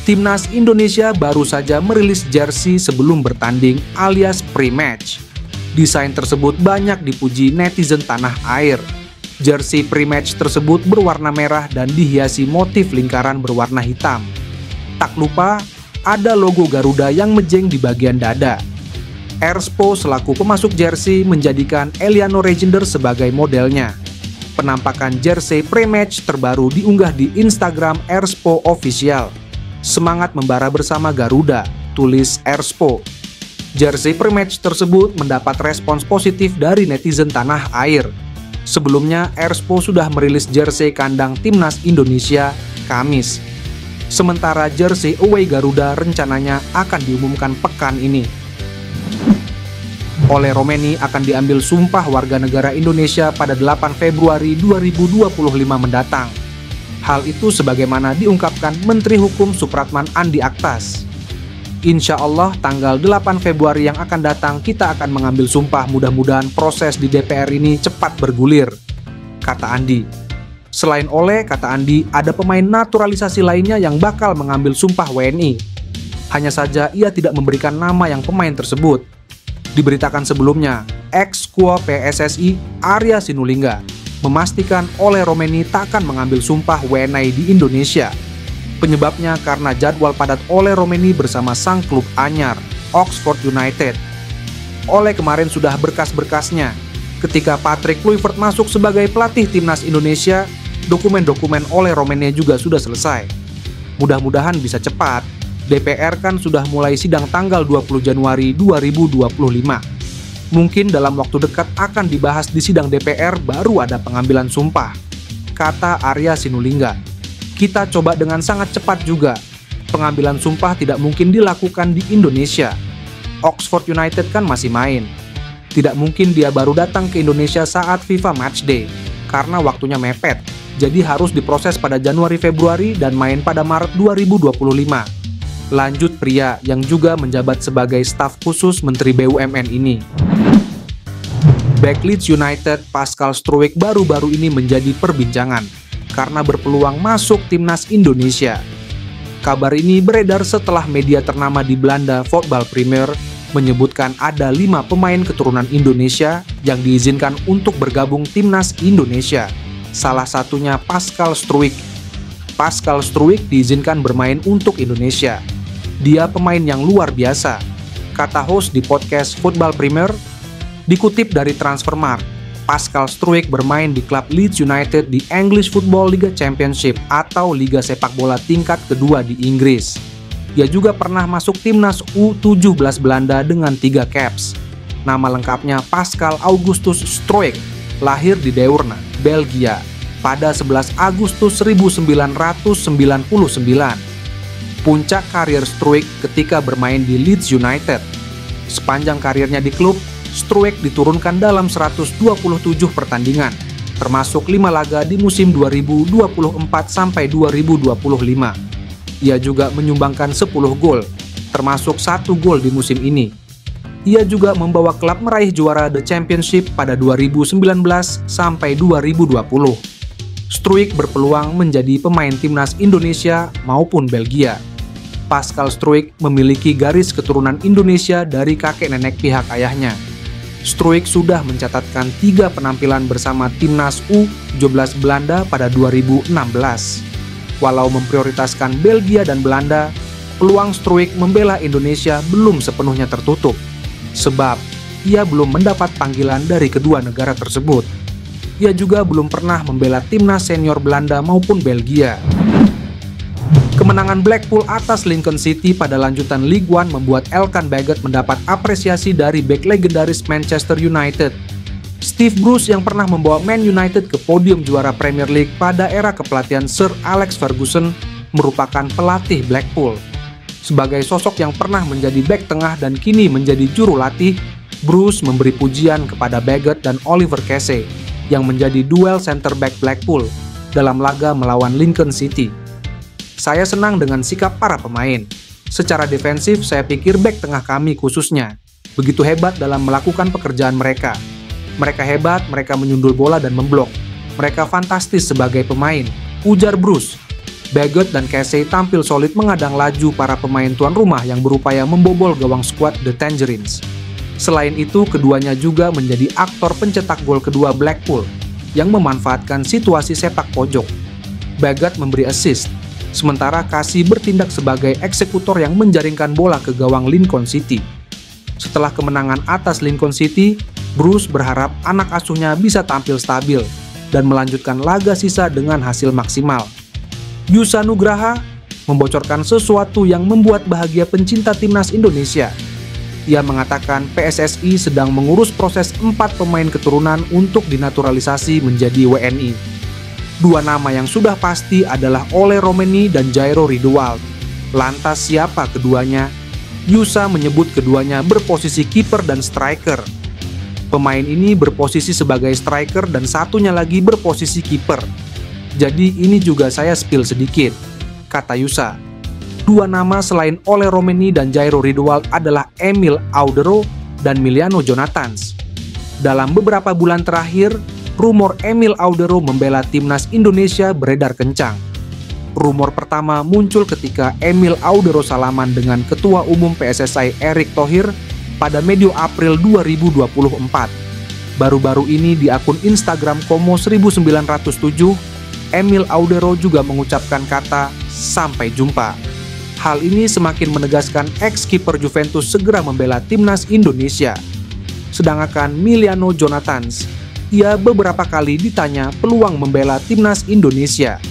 Timnas Indonesia baru saja merilis jersey sebelum bertanding alias pre-match. Desain tersebut banyak dipuji netizen tanah air. Jersey pre-match tersebut berwarna merah dan dihiasi motif lingkaran berwarna hitam. Tak lupa, ada logo Garuda yang mejeng di bagian dada. Erspo selaku pemasok jersey menjadikan Eliano Regender sebagai modelnya. Penampakan jersey pre-match terbaru diunggah di Instagram Erspo Official. Semangat membara bersama Garuda, tulis Erspo. Jersey pre-match tersebut mendapat respons positif dari netizen tanah air. Sebelumnya, Erspo sudah merilis jersey kandang Timnas Indonesia Kamis. Sementara jersey away Garuda rencananya akan diumumkan pekan ini. Ole Romeni akan diambil sumpah warga negara Indonesia pada 8 Februari 2025 mendatang. Hal itu sebagaimana diungkapkan Menteri Hukum Supratman Andi Aktas. Insya Allah tanggal 8 Februari yang akan datang kita akan mengambil sumpah, mudah-mudahan proses di DPR ini cepat bergulir, kata Andi. Selain Ole, kata Andi, ada pemain naturalisasi lainnya yang bakal mengambil sumpah WNI. Hanya saja ia tidak memberikan nama yang pemain tersebut. Diberitakan sebelumnya, ex-Ketua PSSI Arya Sinulinga memastikan Ole Romeni tak akan mengambil sumpah WNI di Indonesia. Penyebabnya karena jadwal padat Ole Romeni bersama sang klub anyar, Oxford United. Ole kemarin sudah berkas-berkasnya. Ketika Patrick Kluivert masuk sebagai pelatih Timnas Indonesia, dokumen-dokumen Ole Romeni juga sudah selesai. Mudah-mudahan bisa cepat. DPR kan sudah mulai sidang tanggal 20 Januari 2025. Mungkin dalam waktu dekat akan dibahas di sidang DPR baru ada pengambilan sumpah, kata Arya Sinulinga. Kita coba dengan sangat cepat juga. Pengambilan sumpah tidak mungkin dilakukan di Indonesia. Oxford United kan masih main. Tidak mungkin dia baru datang ke Indonesia saat FIFA Matchday, karena waktunya mepet. Jadi harus diproses pada Januari-Februari dan main pada Maret 2025. Lanjut pria yang juga menjabat sebagai staf khusus Menteri BUMN ini. Back Leeds United Pascal Struijk baru-baru ini menjadi perbincangan karena berpeluang masuk Timnas Indonesia. Kabar ini beredar setelah media ternama di Belanda, Voetbal Premier, menyebutkan ada 5 pemain keturunan Indonesia yang diizinkan untuk bergabung Timnas Indonesia. Salah satunya Pascal Struijk. Pascal Struijk diizinkan bermain untuk Indonesia. Dia pemain yang luar biasa, kata host di podcast Voetbal Premier. Dikutip dari Transfermarkt, Pascal Struijk bermain di klub Leeds United di English Football Liga Championship atau Liga Sepak Bola tingkat kedua di Inggris. Ia juga pernah masuk timnas U17 Belanda dengan 3 caps. Nama lengkapnya Pascal Augustus Struijk, lahir di Deurne, Belgia, pada 11 Agustus 1999. Puncak karir Struijk ketika bermain di Leeds United. Sepanjang karirnya di klub, Struijk diturunkan dalam 127 pertandingan, termasuk 5 laga di musim 2024-2025. Ia juga menyumbangkan 10 gol, termasuk 1 gol di musim ini. Ia juga membawa klub meraih juara The Championship pada 2019-2020. Struijk berpeluang menjadi pemain timnas Indonesia maupun Belgia. Pascal Struijk memiliki garis keturunan Indonesia dari kakek nenek pihak ayahnya. Struijk sudah mencatatkan 3 penampilan bersama timnas U17 Belanda pada 2016. Walau memprioritaskan Belgia dan Belanda, peluang Struijk membela Indonesia belum sepenuhnya tertutup, sebab ia belum mendapat panggilan dari kedua negara tersebut. Ia juga belum pernah membela timnas senior Belanda maupun Belgia. Kemenangan Blackpool atas Lincoln City pada lanjutan League One membuat Elkan Baggott mendapat apresiasi dari bek legendaris Manchester United. Steve Bruce yang pernah membawa Man United ke podium juara Premier League pada era kepelatihan Sir Alex Ferguson merupakan pelatih Blackpool. Sebagai sosok yang pernah menjadi bek tengah dan kini menjadi juru latih, Bruce memberi pujian kepada Baggott dan Oliver Casey yang menjadi duel center back Blackpool dalam laga melawan Lincoln City. Saya senang dengan sikap para pemain. Secara defensif, saya pikir bek tengah kami khususnya begitu hebat dalam melakukan pekerjaan mereka. Mereka hebat, mereka menyundul bola dan memblok. Mereka fantastis sebagai pemain, ujar Bruce. Bagot dan Casey tampil solid mengadang laju para pemain tuan rumah yang berupaya membobol gawang skuad The Tangerines. Selain itu, keduanya juga menjadi aktor pencetak gol kedua Blackpool yang memanfaatkan situasi sepak pojok. Bagot memberi assist, sementara Casey bertindak sebagai eksekutor yang menjaringkan bola ke gawang Lincoln City. Setelah kemenangan atas Lincoln City, Bruce berharap anak asuhnya bisa tampil stabil dan melanjutkan laga sisa dengan hasil maksimal. Yusa Nugraha membocorkan sesuatu yang membuat bahagia pencinta timnas Indonesia. Ia mengatakan PSSI sedang mengurus proses 4 pemain keturunan untuk dinaturalisasi menjadi WNI. Dua nama yang sudah pasti adalah Ole Romeni dan Jairo Ridewald. Lantas siapa keduanya? Yusa menyebut keduanya berposisi kiper dan striker. Pemain ini berposisi sebagai striker dan satunya lagi berposisi kiper. Jadi ini juga saya spill sedikit, kata Yusa. Dua nama selain Ole Romeni dan Jairo Ridewald adalah Emil Audero dan Miliano Jonathans. Dalam beberapa bulan terakhir, rumor Emil Audero membela timnas Indonesia beredar kencang. Rumor pertama muncul ketika Emil Audero salaman dengan Ketua Umum PSSI Erick Thohir pada medio April 2024. Baru-baru ini di akun Instagram Como 1907, Emil Audero juga mengucapkan kata "sampai jumpa". Hal ini semakin menegaskan ex-kiper Juventus segera membela timnas Indonesia. Sedangkan Miliano Jonathans, ia beberapa kali ditanya peluang membela timnas Indonesia.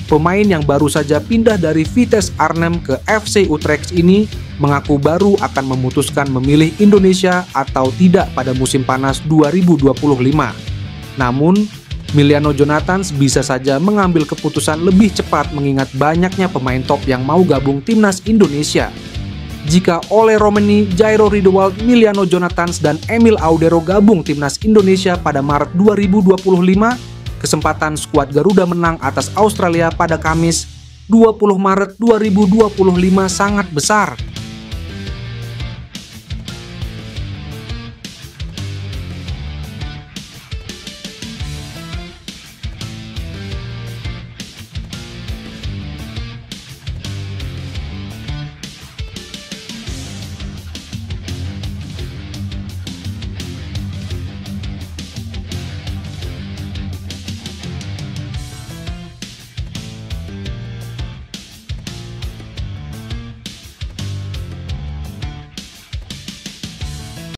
Pemain yang baru saja pindah dari Vitesse Arnhem ke FC Utrecht ini mengaku baru akan memutuskan memilih Indonesia atau tidak pada musim panas 2025. Namun, Miliano Jonathans bisa saja mengambil keputusan lebih cepat mengingat banyaknya pemain top yang mau gabung timnas Indonesia. Jika Ole Romeni, Jairo Ridewald, Miliano Jonathans, dan Emil Audero gabung timnas Indonesia pada Maret 2025, kesempatan skuad Garuda menang atas Australia pada Kamis 20 Maret 2025 sangat besar.